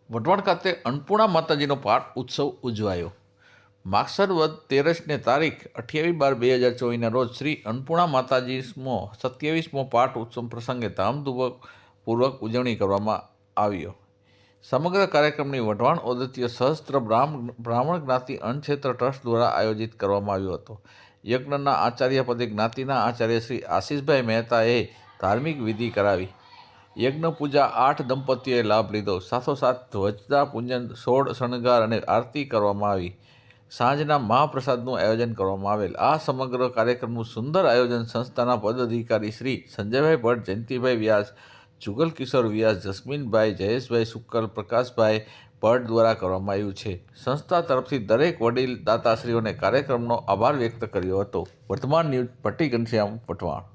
વઢવાણ ખાતે અન્નપૂર્ણા માતાજીનો પાઠ ઉત્સવ ઉજવાયો. માગસર વદ 13 તારીખ 28/12/2024 રોજ શ્રી અન્નપૂર્ણા માતાજીનો 27મો પાઠ ઉત્સવ પ્રસંગે ધામધૂમપૂર્વક ઉજવણી કરવામાં આવ્યો. સમગ્ર કાર્યક્રમની વઢવાણ ઔદ્યોતિક સહસ્ત્ર બ્રાહ્મણ જ્ઞાતિ અન્નક્ષેત્ર ટ્રસ્ટ દ્વારા આયોજિત કરવામાં આવ્યો હતો. યજ્ઞના આચાર્ય પદે જ્ઞાતિના આચાર્ય શ્રી આશીષભાઈ મહેતાએ ધાર્મિક વિધિ કરાવી. યજ્ઞ પૂજા 8 દંપતીઓએ લાભ લીધો. સાથોસાથ ધ્વજા પૂજન, સોળ શણગાર અને આરતી કરવામાં આવી. સાંજના મહાપ્રસાદનું આયોજન કરવામાં આવેલ. આ સમગ્ર કાર્યક્રમનું સુંદર આયોજન સંસ્થાના પદાધિકારી શ્રી સંજયભાઈ ભટ્ટ, જયંતિભાઈ વ્યાસ, જુગલ કિશોર વ્યાસ, જસ્મીનભાઈ, જયેશભાઈ શુક્લ, પ્રકાશભાઈ ભટ્ટ દ્વારા કરવામાં આવ્યું છે. સંસ્થા તરફથી દરેક વડીલ દાતાશ્રીઓને કાર્યક્રમનો આભાર વ્યક્ત કર્યો હતો. વર્તમાન ન્યૂઝ ભટ્ટી ઘનશ્યામ, વઢવાણ.